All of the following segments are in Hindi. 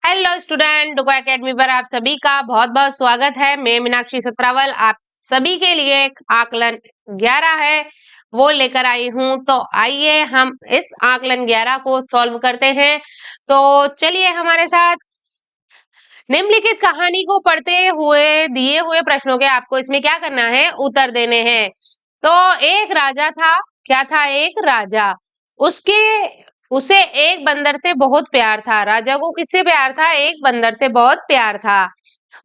हेलो स्टूडेंट, डुको एकेडमी पर आप सभी का बहुत बहुत स्वागत है। मैं मीनाक्षी सत्रावल आप सभी के लिए एक आकलन 11 है वो लेकर आई हूं। तो आइए हम इस आकलन 11 को सॉल्व करते हैं। तो चलिए हमारे साथ। निम्नलिखित कहानी को पढ़ते हुए दिए हुए प्रश्नों के आपको इसमें क्या करना है, उत्तर देने हैं। तो एक राजा था। क्या था? एक राजा। उसके उसे एक बंदर से बहुत प्यार था। राजा को किससे प्यार था? एक बंदर से बहुत प्यार था।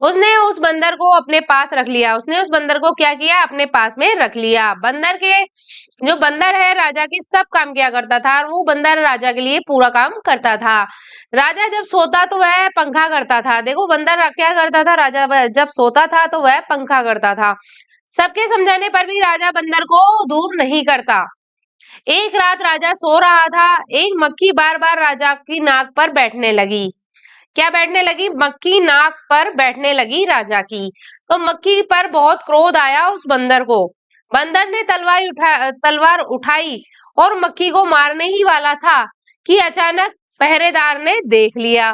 उसने उस बंदर को अपने पास रख लिया। उसने उस बंदर को क्या किया? अपने पास में रख लिया। बंदर के जो बंदर है राजा की सब काम किया करता था और वो बंदर राजा के लिए पूरा काम करता था। राजा जब सोता तो वह पंखा करता था। देखो बंदर क्या करता था? राजा जब सोता था तो वह पंखा करता था। सबके समझाने पर भी राजा बंदर को दूर नहीं करता। एक रात राजा सो रहा था। एक मक्खी बार बार राजा की नाक पर बैठने लगी। क्या बैठने लगी? मक्खी नाक पर बैठने लगी राजा की। तो मक्खी पर बहुत क्रोध आया उस बंदर को। बंदर ने तलवार उठाई और मक्खी को मारने ही वाला था कि अचानक पहरेदार ने देख लिया।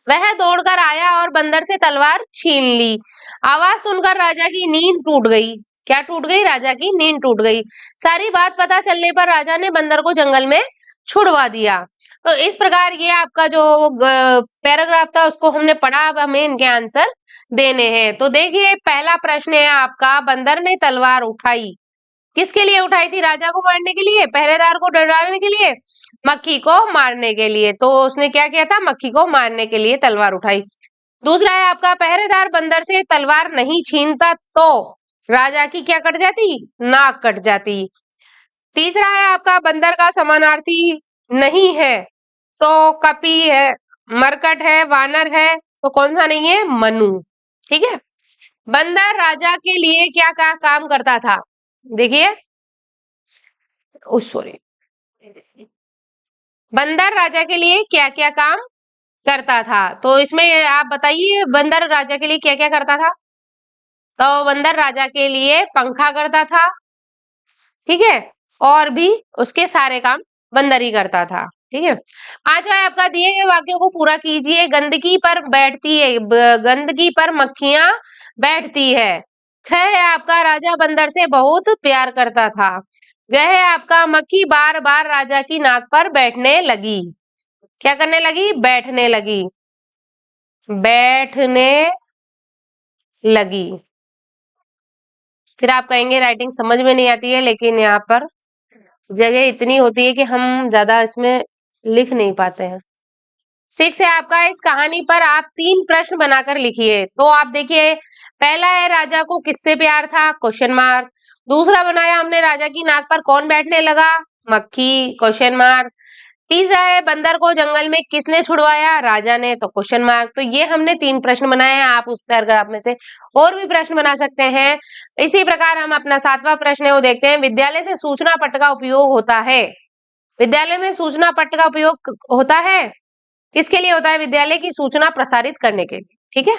वह दौड़कर आया और बंदर से तलवार छीन ली। आवाज सुनकर राजा की नींद टूट गई। क्या टूट गई? राजा की नींद टूट गई। सारी बात पता चलने पर राजा ने बंदर को जंगल में छुड़वा दिया। तो इस प्रकार ये आपका जो पैराग्राफ था उसको हमने पढ़ा। अब हमें इनके आंसर देने हैं। तो देखिए पहला प्रश्न है आपका, बंदर ने तलवार उठाई। किसके लिए उठाई थी? राजा को मारने के लिए, पहरेदार को डराने के लिए, मक्खी को मारने के लिए। तो उसने क्या किया था? मक्खी को मारने के लिए तलवार उठाई। दूसरा है आपका, पहरेदार बंदर से तलवार नहीं छीनता तो राजा की क्या कट जाती? नाक कट जाती। तीसरा है आपका, बंदर का समानार्थी नहीं है तो कपी है, मरकट है, वानर है, तो कौन सा नहीं है? मनु। ठीक है। बंदर राजा के लिए क्या काम करता था? देखिए, सॉरी, बंदर राजा के लिए क्या क्या काम करता था? तो इसमें आप बताइए बंदर राजा के लिए क्या क्या करता था। तो बंदर राजा के लिए पंखा करता था। ठीक है। और भी उसके सारे काम बंदर ही करता था। ठीक है। पांचवा है आपका, दिए गए वाक्यों को पूरा कीजिए। गंदगी पर बैठती है, गंदगी पर मक्खियां बैठती है। ख है आपका, राजा बंदर से बहुत प्यार करता था। ग है आपका, मक्खी बार बार राजा की नाक पर बैठने लगी। क्या करने लगी? बैठने लगी। बैठने लगी। फिर आप कहेंगे राइटिंग समझ में नहीं आती है, लेकिन यहाँ पर जगह इतनी होती है कि हम ज्यादा इसमें लिख नहीं पाते हैं। 6 है आपका, इस कहानी पर आप 3 प्रश्न बनाकर लिखिए। तो आप देखिए, पहला है राजा को किससे प्यार था? Question mark. दूसरा बनाया हमने, राजा की नाक पर कौन बैठने लगा? मक्खी, क्वेश्चन मार्क। तीसरा है, बंदर को जंगल में किसने छुड़वाया? राजा ने, तो क्वेश्चन मार्क। तो ये हमने 3 प्रश्न बनाए हैं। आप उस पैराग्राफ में से और भी प्रश्न बना सकते हैं। इसी प्रकार हम अपना 7वां प्रश्न है वो देखते हैं। विद्यालय से सूचना पट्ट का उपयोग होता है। विद्यालय में सूचना पट्ट का उपयोग होता है। किसके लिए होता है? विद्यालय की सूचना प्रसारित करने के लिए। ठीक है।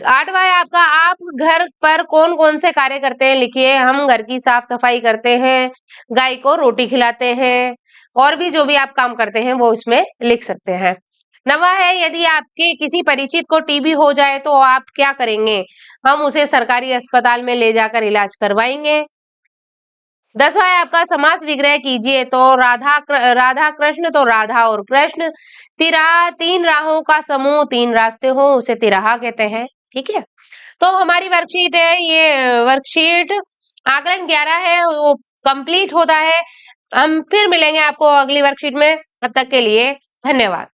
8वां है आपका, आप घर पर कौन कौन से कार्य करते हैं? लिखिए। हम घर की साफ सफाई करते हैं, गाय को रोटी खिलाते हैं, और भी जो भी आप काम करते हैं वो इसमें लिख सकते हैं। 9वां है, यदि आपके किसी परिचित को टीबी हो जाए तो आप क्या करेंगे? हम उसे सरकारी अस्पताल में ले जाकर इलाज करवाएंगे। 10वां है आपका, समास विग्रह कीजिए। तो राधा कृष्ण, तो राधा और कृष्ण। तिराहा, 3 राहों का समूह, 3 रास्ते हो उसे तिराहा कहते हैं। ठीक है। तो हमारी वर्कशीट है, ये वर्कशीट आकलन 11 है वो कंप्लीट होता है। हम फिर मिलेंगे आपको अगली वर्कशीट में। तब तक के लिए धन्यवाद।